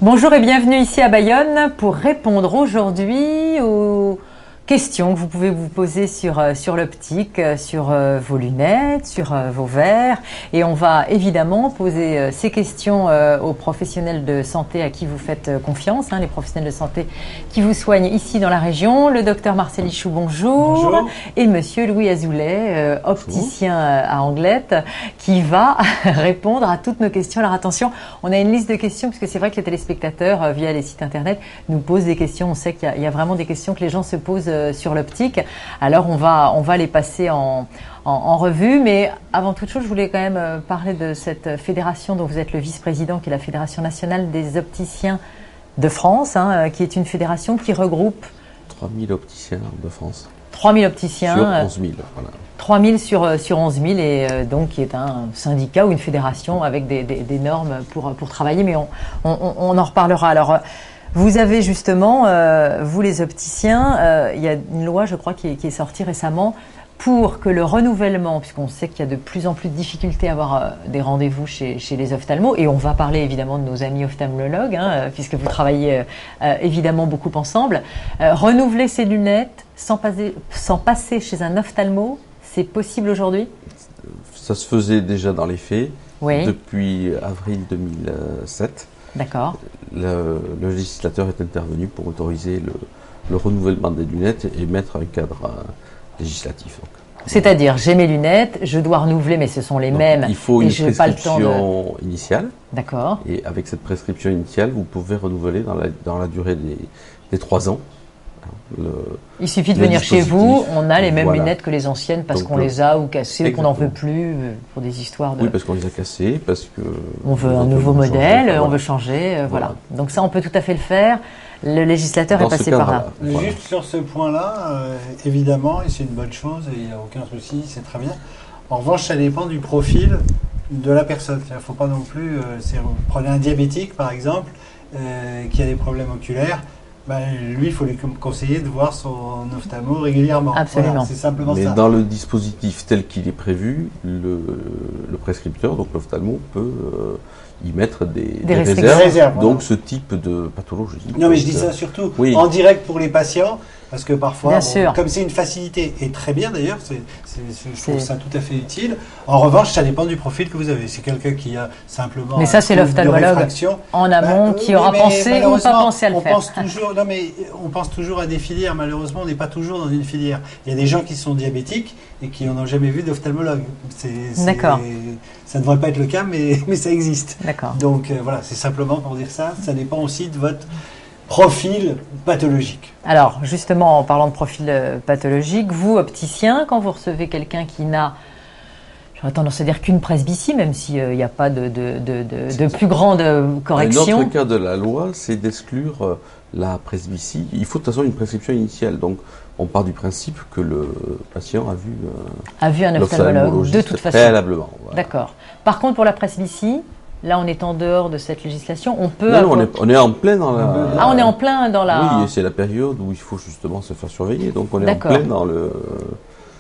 Bonjour et bienvenue ici à Bayonne pour répondre aujourd'hui aux questions que vous pouvez vous poser sur l'optique, sur vos lunettes, sur vos verres. Et on va évidemment poser ces questions aux professionnels de santé à qui vous faites confiance, les professionnels de santé qui vous soignent ici dans la région. Le docteur Marcel Ichou, bonjour. Bonjour. Et monsieur Louis Azoulay, opticien à Anglette, qui va répondre à toutes nos questions. Alors attention, on a une liste de questions, puisque c'est vrai que les téléspectateurs, via les sites internet, nous posent des questions. On sait qu'il y a vraiment des questions que les gens se posent sur l'optique. Alors on va les passer en revue, mais avant toute chose, je voulais quand même parler de cette fédération dont vous êtes le vice-président, qui est la Fédération nationale des opticiens de France, qui est une fédération qui regroupe 3000 opticiens de France. 3000 opticiens. Sur 11 000, voilà. 3000 sur 11 000 et donc qui est un syndicat ou une fédération avec des normes pour travailler, mais on en reparlera. Alors, vous avez justement, vous les opticiens, il y a une loi, je crois, qui est sortie récemment pour que le renouvellement, puisqu'on sait qu'il y a de plus en plus de difficultés à avoir des rendez-vous chez les ophtalmos, et on va parler évidemment de nos amis ophtalmologues, puisque vous travaillez évidemment beaucoup ensemble, renouveler ses lunettes sans passer chez un ophtalmo, c'est possible aujourd'hui? Ça se faisait déjà dans les faits, oui. Depuis avril 2007. D'accord. Le législateur est intervenu pour autoriser le renouvellement des lunettes et mettre un cadre législatif. C'est-à-dire, j'ai mes lunettes, je dois renouveler, mais ce sont les mêmes. Il faut une prescription initiale. D'accord. Et avec cette prescription initiale, vous pouvez renouveler dans la durée des 3 ans. Il suffit de venir chez vous, on a les mêmes voilà. lunettes que les anciennes parce qu'on les a ou cassées ou qu'on n'en veut plus pour des histoires de... Oui, parce qu'on les a cassées, parce que... On veut un nouveau modèle, on veut changer, voilà. Donc ça, on peut tout à fait le faire. Le législateur est passé par là. Voilà. Juste sur ce point-là, évidemment, et c'est une bonne chose, et il n'y a aucun souci, c'est très bien. En revanche, ça dépend du profil de la personne. Il ne faut pas non plus... prenez un diabétique, par exemple, qui a des problèmes oculaires. Lui, il faut lui conseiller de voir son ophtalmo régulièrement. Absolument. Voilà, c'est simplement ça. Mais dans le dispositif tel qu'il est prévu, le prescripteur, donc l'ophtalmo, peut y mettre des réserves. Donc ce type de pathologie. Non, mais je dis ça surtout en direct pour les patients, parce que parfois, comme c'est une facilité, et très bien d'ailleurs, je trouve ça tout à fait utile. En revanche, ça dépend du profil que vous avez. C'est quelqu'un qui a simplement... Mais ça, c'est l'ophtalmologue en amont qui aura pensé ou pas pensé à le faire. On pense toujours à des filières. Malheureusement, on n'est pas toujours dans une filière. Il y a des gens qui sont diabétiques et qui n'ont jamais vu d'ophtalmologue. D'accord. Ça ne devrait pas être le cas, mais ça existe. D'accord. Donc voilà, c'est simplement pour dire ça. Ça dépend aussi de votre profil pathologique. Alors, justement, en parlant de profil pathologique, vous, opticien, quand vous recevez quelqu'un qui n'a, j'aurais tendance à dire qu'une presbytie, même s'il n'y a pas de plus grande correction. Un autre cas de la loi, c'est d'exclure la presbytie. Il faut de toute façon une prescription initiale. Donc, on part du principe que le patient a vu un ophtalmologue, de toute façon. Préalablement. Voilà. D'accord. Par contre, pour la presbytie, là, on est en dehors de cette législation. On peut. On est en plein dans la. Ah, on est en plein dans la. Oui, c'est la période où il faut justement se faire surveiller. Donc, on est en plein dans le.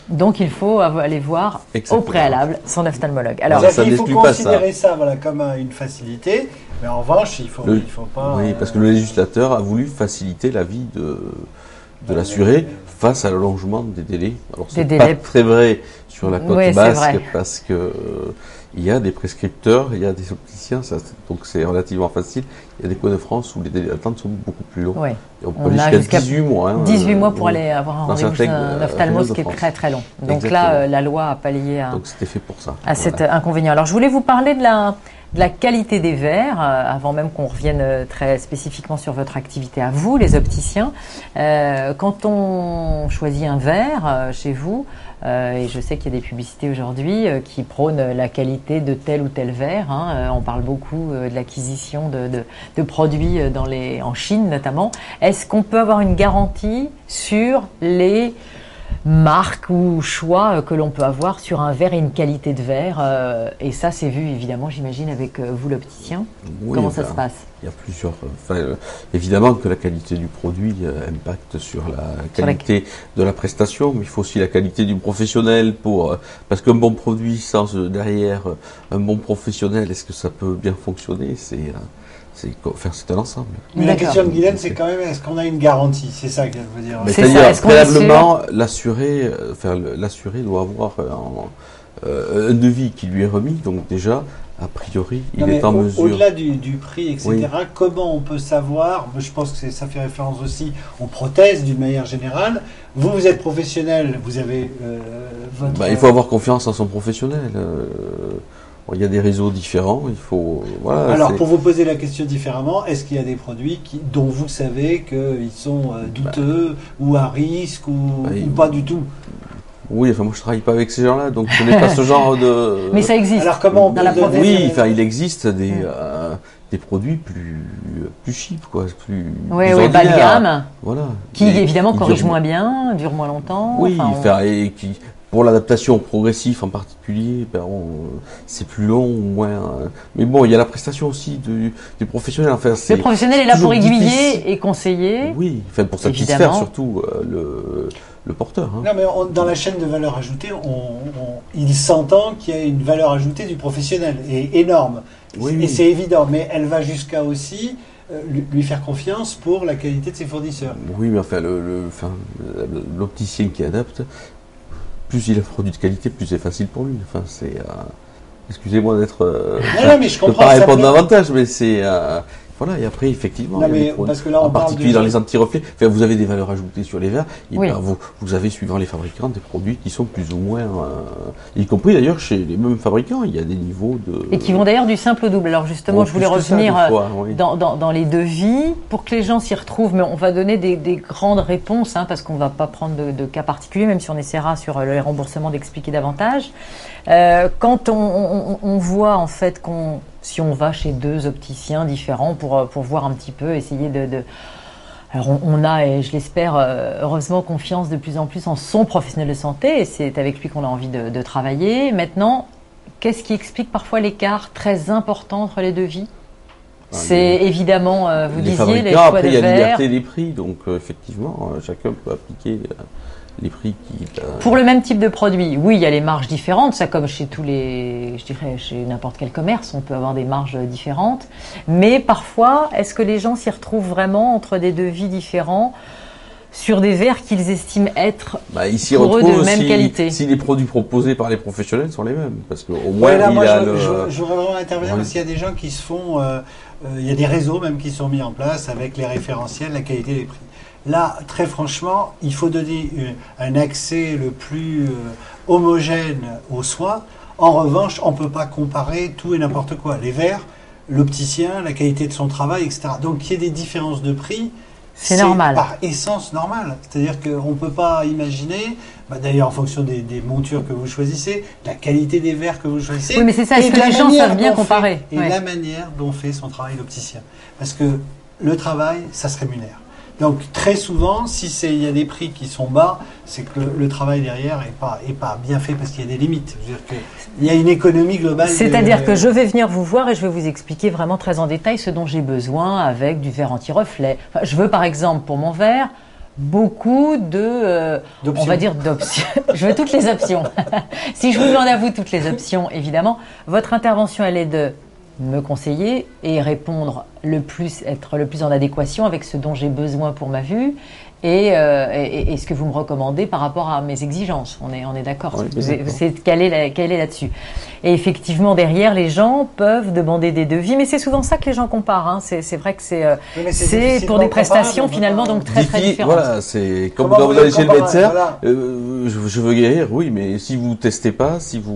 Donc, il faut aller voir au préalable son ophtalmologue. Alors, il faut considérer ça comme une facilité, mais en revanche, il faut pas. Oui, parce que le législateur a voulu faciliter la vie de l'assuré face à l'allongement des délais. Alors, c'est pas très vrai sur la côte basque parce que il y a des prescripteurs, il y a des opticiens, donc c'est relativement facile. Il y a des coins de France où les délais d'attente sont beaucoup plus longs. Oui. Et on peut aller jusqu'à 18 mois. 18 mois pour aller avoir un rendez-vous chez un ophtalmo, ce qui est très très long. Donc là, la loi a pallié donc c'était fait pour ça. Cet inconvénient. Alors je voulais vous parler de la qualité des verres, avant même qu'on revienne très spécifiquement sur votre activité à vous, les opticiens. Quand on choisit un verre chez vous, et je sais qu'il y a des publicités aujourd'hui qui prônent la qualité de tel ou tel verre. On parle beaucoup de l'acquisition de produits en Chine notamment. Est-ce qu'on peut avoir une garantie sur les marques ou choix que l'on peut avoir sur un verre et une qualité de verre et ça, c'est vu évidemment, j'imagine, avec vous l'opticien. Oui, comment ça se passe? Il y a plusieurs... évidemment que la qualité du produit impacte sur la qualité de la prestation, mais il faut aussi la qualité du professionnel parce qu'un bon produit sans derrière un bon professionnel, est-ce que ça peut bien fonctionner? c'est un ensemble. Mais la question de Guylaine, c'est quand même, est-ce qu'on a une garantie? C'est ça qu'elle veut dire. C'est-à-dire, préalablement, l'assuré doit avoir un devis qui lui est remis, donc déjà, a priori, il est en mesure. Au-delà du prix, etc., comment on peut savoir, je pense que ça fait référence aussi aux prothèses d'une manière générale. Vous êtes professionnel, vous avez votre... il faut avoir confiance en son professionnel. Il y a des réseaux différents, il faut... Voilà, alors, pour vous poser la question différemment, est-ce qu'il y a des produits dont vous savez qu'ils sont douteux, ou à risque, ou pas du tout? Oui, enfin moi je travaille pas avec ces gens-là, donc je n'ai pas ce genre de... Mais ça existe. Alors comment dans la prothèse? Oui, enfin il existe des produits plus cheap, quoi, plus bas de gamme. Voilà. Qui évidemment corrigent moins bien, durent moins longtemps. Oui, et qui... Pour l'adaptation progressive en particulier, c'est plus long, moins. Mais bon, il y a la prestation aussi du professionnel. Enfin, le professionnel est là pour aiguiller et conseiller. Oui, enfin pour satisfaire surtout le porteur. Hein. Non, mais dans la chaîne de valeur ajoutée, il s'entend qu'il y a une valeur ajoutée du professionnel et énorme. Et c'est évident, mais elle va jusqu'à aussi lui faire confiance pour la qualité de ses fournisseurs. Oui, mais enfin, l'opticien qui adapte. Plus il a un produit de qualité, plus c'est facile pour lui. Enfin, c'est. Excusez-moi d'être. Mais je comprends. De pas répondre davantage, mais c'est. Voilà, et après, effectivement, parce que là, en particulier dans les anti-reflets, vous avez des valeurs ajoutées sur les verres. Vous avez, suivant les fabricants, des produits qui sont plus ou moins, y compris d'ailleurs chez les mêmes fabricants, il y a des niveaux de... Et qui vont d'ailleurs du simple au double. Alors justement, je voulais revenir dans les devis, pour que les gens s'y retrouvent, mais on va donner des grandes réponses, parce qu'on ne va pas prendre de cas particuliers, même si on essaiera sur les remboursements d'expliquer davantage. Quand on voit en fait si on va chez deux opticiens différents pour voir un petit peu, essayer alors on a, et je l'espère, heureusement confiance de plus en plus en son professionnel de santé, et c'est avec lui qu'on a envie de travailler. Maintenant, qu'est-ce qui explique parfois l'écart très important entre les devis? C'est évidemment, vous disiez, les choix après, de verre. Il y a la liberté des prix, donc effectivement, chacun peut appliquer les prix qui... Pour le même type de produit, oui, il y a les marges différentes, ça comme chez chez n'importe quel commerce, on peut avoir des marges différentes. Mais parfois, est-ce que les gens s'y retrouvent vraiment entre des devis différents sur des verres qu'ils estiment être pour eux de même qualité? Si les produits proposés par les professionnels sont les mêmes, parce qu'au moins je voudrais vraiment intervenir parce qu'il y a des gens qui se font... il y a des réseaux même qui sont mis en place avec les référentiels, la qualité des prix. Là, très franchement, il faut donner un accès le plus homogène aux soins. En revanche, on ne peut pas comparer tout et n'importe quoi. Les verres, l'opticien, la qualité de son travail, etc. Donc, qu'il y ait des différences de prix, c'est normal. Par essence normal. C'est-à-dire qu'on ne peut pas imaginer, d'ailleurs en fonction des montures que vous choisissez, la qualité des verres que vous choisissez. Oui, mais c'est ça, est-ce que les gens savent bien comparer? La manière dont fait son travail l'opticien. Parce que le travail, ça se rémunère. Donc très souvent, il y a des prix qui sont bas, c'est que le travail derrière est pas bien fait parce qu'il y a des limites. Il y a une économie globale. C'est-à-dire que je vais venir vous voir et je vais vous expliquer vraiment très en détail ce dont j'ai besoin avec du verre anti-reflet. Enfin, je veux par exemple pour mon verre beaucoup on va dire d'options. Je veux toutes les options. Si je vous demande à vous toutes les options, évidemment, votre intervention elle est de me conseiller et répondre être le plus en adéquation avec ce dont j'ai besoin pour ma vue et ce que vous me recommandez par rapport à mes exigences. On est d'accord. C'est calé là-dessus. Et effectivement, derrière, les gens peuvent demander des devis, mais c'est souvent ça que les gens comparent. C'est vrai que c'est pour des prestations finalement donc très différentes. Voilà, c'est comme quand vous allez chez le médecin. Je veux guérir, oui, mais si vous testez pas, c'est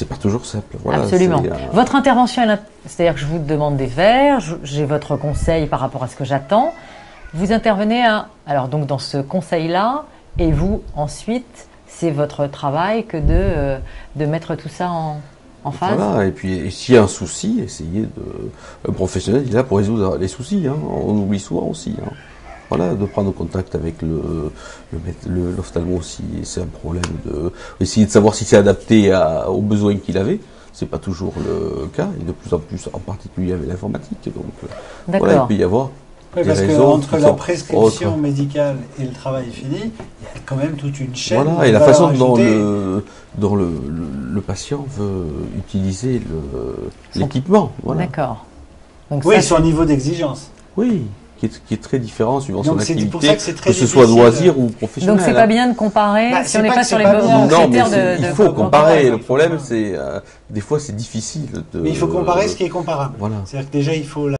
pas toujours simple. Voilà, absolument. Votre intervention, c'est-à-dire que je vous demande des verres, j'ai votre conseil par rapport à ce que j'attends. Vous intervenez alors donc dans ce conseil-là, et vous ensuite, c'est votre travail que de mettre tout ça en phase. Voilà, et puis s'il y a un souci, un professionnel il est là pour résoudre les soucis. On oublie souvent aussi. Voilà, de prendre contact avec l'ophtalmo si c'est un problème, essayer de savoir si c'est adapté aux besoins qu'il avait. C'est pas toujours le cas, et de plus en plus, en particulier avec l'informatique. Donc, voilà, il peut y avoir. Oui, parce qu'entre la prescription médicale et le travail fini, il y a quand même toute une chaîne. Voilà, et la façon dont le patient veut utiliser l'équipement. Voilà. D'accord. Donc oui, son niveau d'exigence. Oui, qui est très différent suivant son activité, pour ça que c'est très que ce soit loisir ou professionnel. Donc c'est pas bien de comparer si on n'est pas sur les bons critères de... Il faut comparer. Le problème, c'est des fois c'est difficile de... Mais il faut comparer ce qui est comparable. Voilà. C'est-à-dire que déjà, il faut...